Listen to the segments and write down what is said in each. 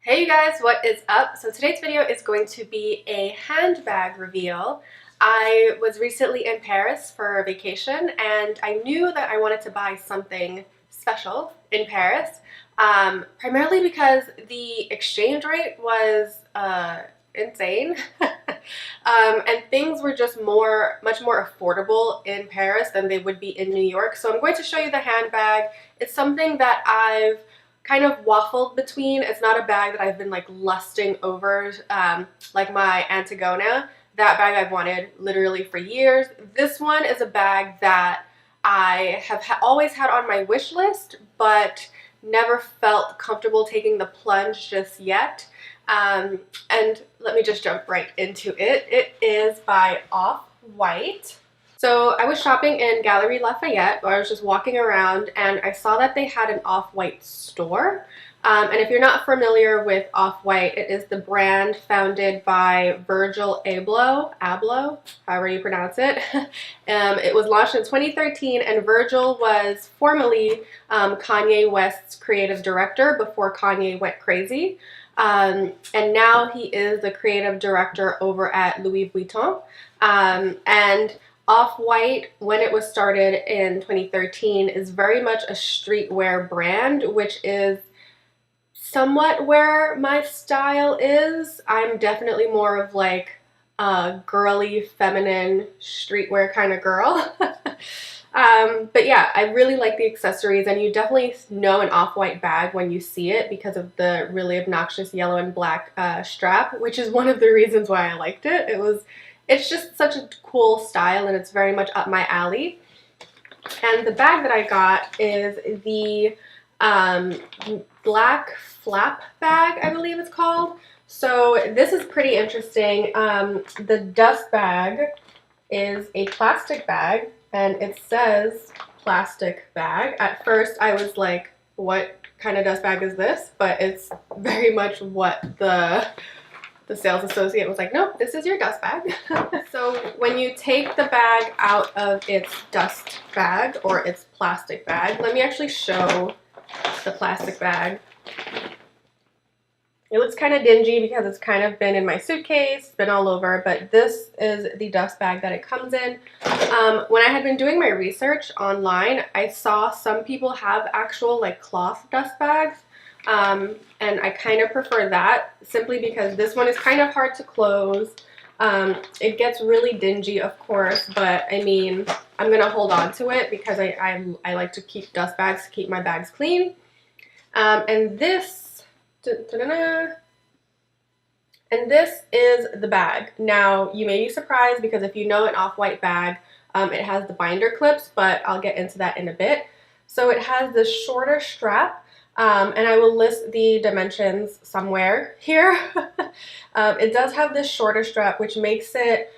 Hey you guys, what is up? So today's video is going to be a handbag reveal. I was recently in Paris for vacation and I knew that I wanted to buy something special in Paris, primarily because the exchange rate was insane. And things were just much more affordable in Paris than they would be in New York. So I'm going to show you the handbag. It's something that I've kind of waffled between. It's not a bag that I've been like lusting over, like my Antigona. That bag I've wanted literally for years. This one is a bag that I have always had on my wish list, but never felt comfortable taking the plunge just yet. And let me just jump right into it. It is by Off-White. So I was shopping in Galeries Lafayette, or I was just walking around, and I saw that they had an Off-White store. And if you're not familiar with Off-White, it is the brand founded by Virgil Abloh, however you pronounce it. It was launched in 2013, and Virgil was formerly Kanye West's creative director before Kanye went crazy. And now he is the creative director over at Louis Vuitton. And Off-White, when it was started in 2013, is very much a streetwear brand, which is somewhat where my style is. I'm definitely more of like a girly, feminine, streetwear kind of girl. But yeah, I really like the accessories, and you definitely know an Off-White bag when you see it because of the really obnoxious yellow and black strap, which is one of the reasons why I liked it. It's just such a cool style, and it's very much up my alley. And the bag that I got is the black flap bag, I believe it's called. So this is pretty interesting. The dust bag is a plastic bag, and it says plastic bag. At first I was like, what kind of dust bag is this? But it's very much what the sales associate was like, nope, this is your dust bag. So when you take the bag out of its dust bag or its plastic bag, let me actually show the plastic bag. It looks kind of dingy because it's kind of been in my suitcase, been all over, but this is the dust bag that it comes in. When I had been doing my research online, I saw some people have actual like cloth dust bags. And I kind of prefer that simply because this one is kind of hard to close. It gets really dingy, of course, but I mean, I'm going to hold on to it because I like to keep dust bags to keep my bags clean. And this is the bag. Now, you may be surprised because if you know an Off-White bag, it has the binder clips, but I'll get into that in a bit. So it has this shorter strap. And I will list the dimensions somewhere here. It does have this shorter strap, which makes it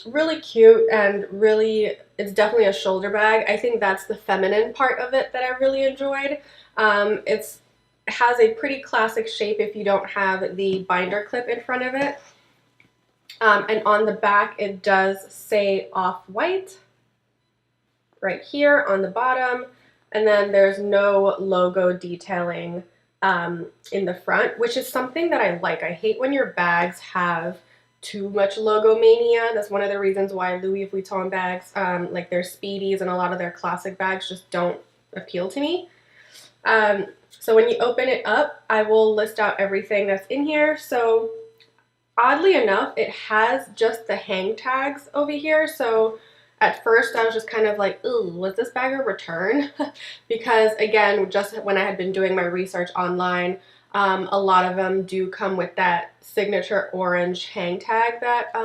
really cute and really, it's definitely a shoulder bag. I think that's the feminine part of it that I really enjoyed. It has a pretty classic shape if you don't have the binder clip in front of it. And on the back, it does say Off-White right here on the bottom. And then there's no logo detailing in the front, which is something that I like. I hate when your bags have too much logo mania. That's one of the reasons why Louis Vuitton bags, like their Speedies and a lot of their classic bags, just don't appeal to me. So when you open it up, I will list out everything that's in here. So oddly enough, it has just the hang tags over here. So at first, I was just kind of like, ooh, was this bag a return? Because again, just when I had been doing my research online, a lot of them do come with that signature orange hang tag that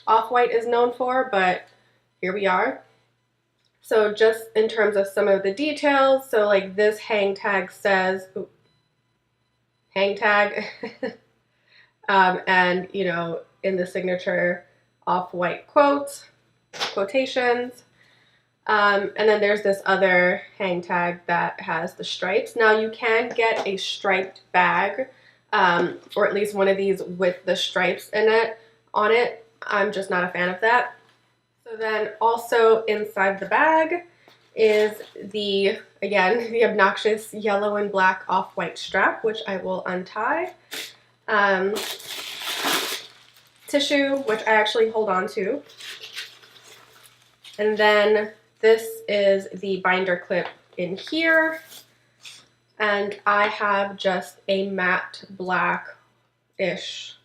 Off-White is known for, but here we are. So just in terms of some of the details, so like this hang tag says, ooh, hang tag, and you know, in the signature Off-White quotations, and then there's this other hang tag that has the stripes. Now you can get a striped bag, or at least one of these with the stripes on it. I'm just not a fan of that. So then also inside the bag, is the, again, the obnoxious yellow and black off-white strap, which I will untie. Tissue, which I actually hold on to. And then this is the binder clip in here. And I have just a matte black-ish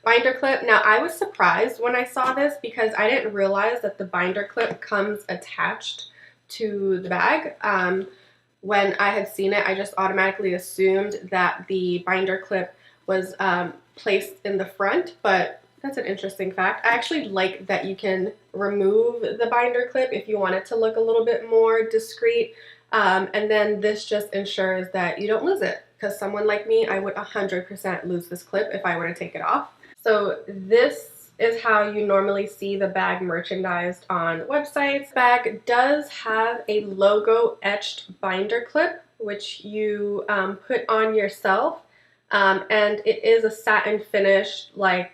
binder clip. Now, I was surprised when I saw this because I didn't realize that the binder clip comes attached to the bag. When I had seen it, I just automatically assumed that the binder clip was placed in the front, but that's an interesting fact. I actually like that you can remove the binder clip if you want it to look a little bit more discreet. And then this just ensures that you don't lose it, because someone like me, I would 100% lose this clip if I were to take it off. So this is how you normally see the bag merchandised on websites. The bag does have a logo etched binder clip, which you put on yourself. And it is a satin finish, like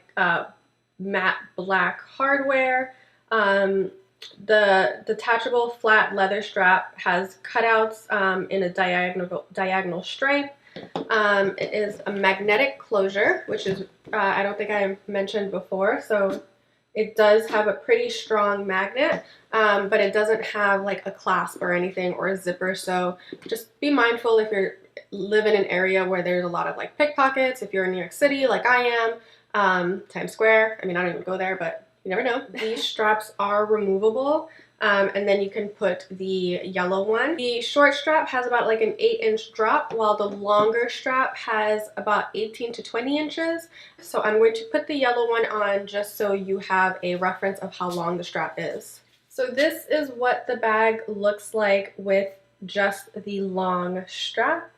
matte black hardware. The detachable flat leather strap has cutouts in a diagonal stripe. It is a magnetic closure, which is I don't think I mentioned before. So it does have a pretty strong magnet, but it doesn't have like a clasp or anything or a zipper. So just be mindful if you're live in an area where there's a lot of like pickpockets. If you're in New York City like I am, Times Square, I mean, I don't even go there, but you never know. These straps are removable, and then you can put the yellow one. The short strap has about like an 8-inch drop, while the longer strap has about 18 to 20 inches. So I'm going to put the yellow one on just so you have a reference of how long the strap is. So this is what the bag looks like with just the long strap.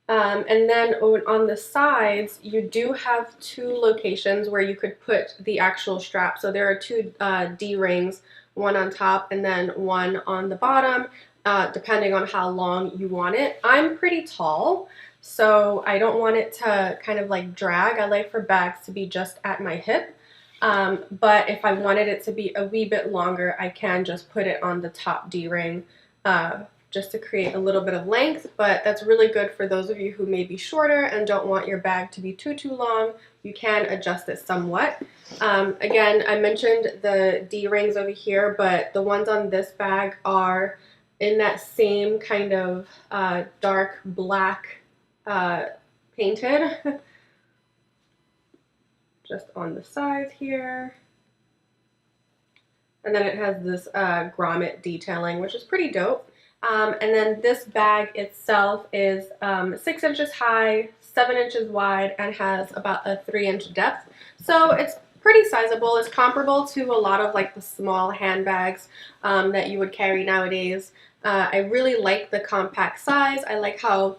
And then on the sides, you do have two locations where you could put the actual strap. So there are two D-rings, one on top and then one on the bottom, depending on how long you want it. I'm pretty tall, so I don't want it to kind of like drag. I like for bags to be just at my hip. But if I wanted it to be a wee bit longer, I can just put it on the top D-ring, just to create a little bit of length. But that's really good for those of you who may be shorter and don't want your bag to be too long. You can adjust it somewhat. Again, I mentioned the D-rings over here, but the ones on this bag are in that same kind of dark black painted, just on the sides here. And then it has this grommet detailing, which is pretty dope. And then this bag itself is 6 inches high, 7 inches wide, and has about a 3-inch depth. So it's pretty sizable. It's comparable to a lot of like the small handbags that you would carry nowadays. I really like the compact size. I like how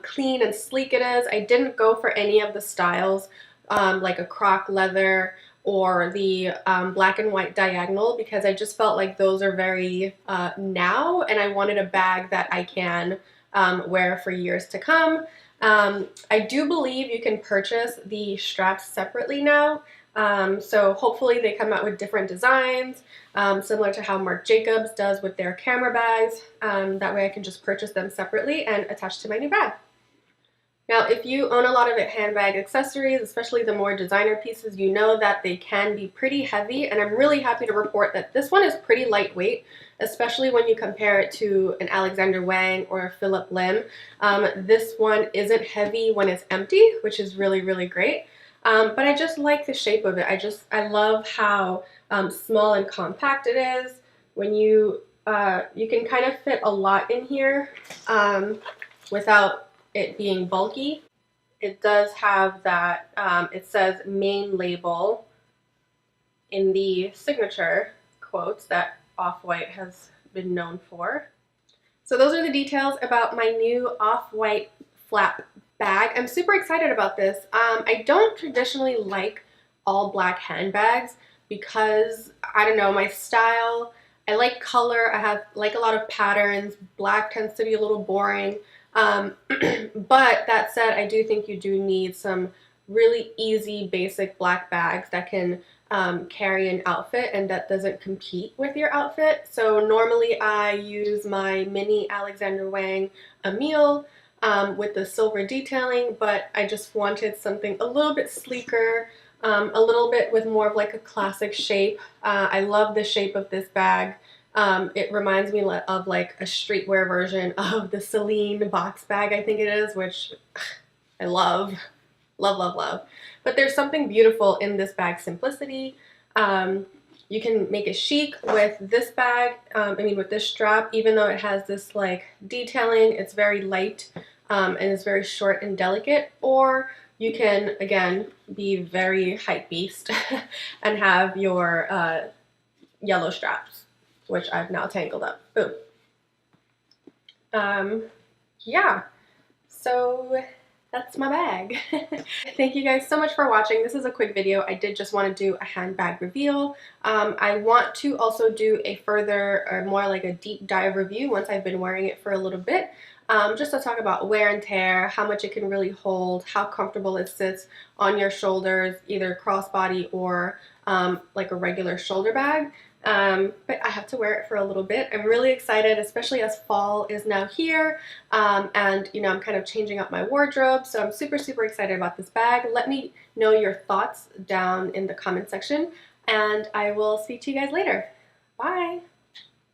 clean and sleek it is. I didn't go for any of the styles like a croc leather or the black and white diagonal, because I just felt like those are very now, and I wanted a bag that I can wear for years to come. I do believe you can purchase the straps separately now, so hopefully they come out with different designs, similar to how Marc Jacobs does with their camera bags. That way I can just purchase them separately and attach to my new bag. Now, if you own a lot of handbag accessories, especially the more designer pieces, you know that they can be pretty heavy, and I'm really happy to report that this one is pretty lightweight, especially when you compare it to an Alexander Wang or a Phillip Lim. This one isn't heavy when it's empty, which is really, really great. But I just like the shape of it. I love how small and compact it is. When you can kind of fit a lot in here without it being bulky. It does have that, it says main label in the signature quotes that Off-White has been known for. So those are the details about my new Off-White flap bag. I'm super excited about this. I don't traditionally like all black handbags because, I don't know, my style, I like color, I have like a lot of patterns. Black tends to be a little boring. But that said, I do think you do need some really easy basic black bags that can carry an outfit and that doesn't compete with your outfit. So normally I use my mini Alexander Wang Emile with the silver detailing, but I just wanted something a little bit sleeker, a little bit with more of like a classic shape. I love the shape of this bag. It reminds me of like a streetwear version of the Celine box bag, I think it is, which I love. Love, love, love. But there's something beautiful in this bag's simplicity. You can make it chic with this bag, with this strap, even though it has this like detailing, it's very light and it's very short and delicate. Or you can, again, be very hype beast and have your yellow straps, which I've now tangled up. Boom. Yeah, so that's my bag. Thank you guys so much for watching. This is a quick video. I did just want to do a handbag reveal. I want to also do a further or more like a deep dive review once I've been wearing it for a little bit. Just to talk about wear and tear, how much it can really hold, how comfortable it sits on your shoulders, either crossbody or like a regular shoulder bag. But I have to wear it for a little bit. I'm really excited, especially as fall is now here, and I'm kind of changing up my wardrobe, so I'm super, super excited about this bag. Let me know your thoughts down in the comment section, and I will speak to you guys later. Bye!